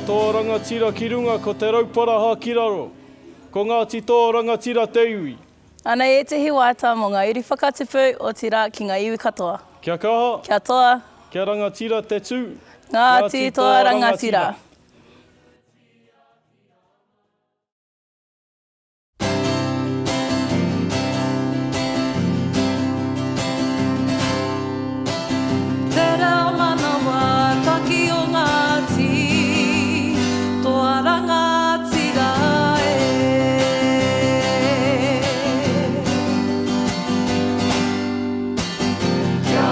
Tō rangatira ki runga ko te raupara ha kiraro. Ko Ngāti tō rangatira te iwi. Ana e te hiwata mo ngā iri whakatipu o te rā ki ngā iwi katoa. Kia kaha. Kia toa. Kia rangatira te tū. Ngāti toa rangatira. Te reo manawa taki o Ngāti, toa rangatira e. Kia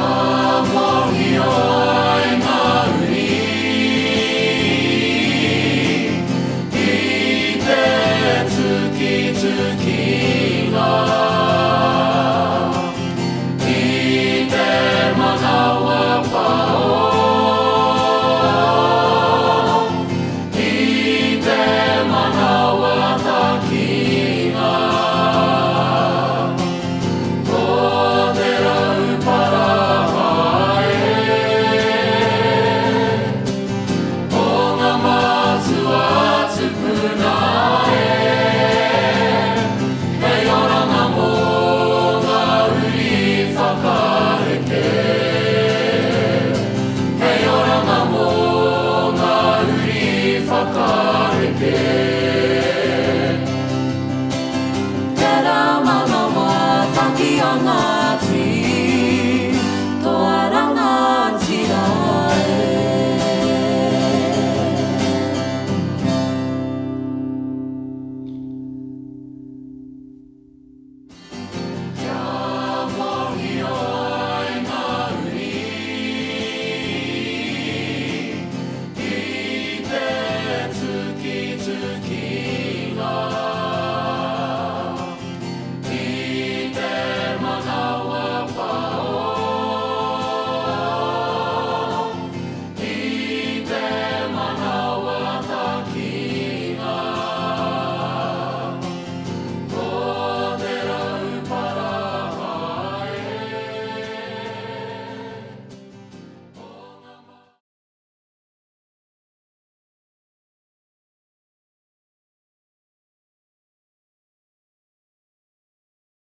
mohi ai ngā uri, i te tuki-tukinga. I te manawa pao, i te manawa takinga. Ko te raupara hae, o ngā mātua tupuna e. Hei oranga mō ngā uri whakareke. Hei oranga mō ngā uri whakareke. Te rā manawa taki o ngā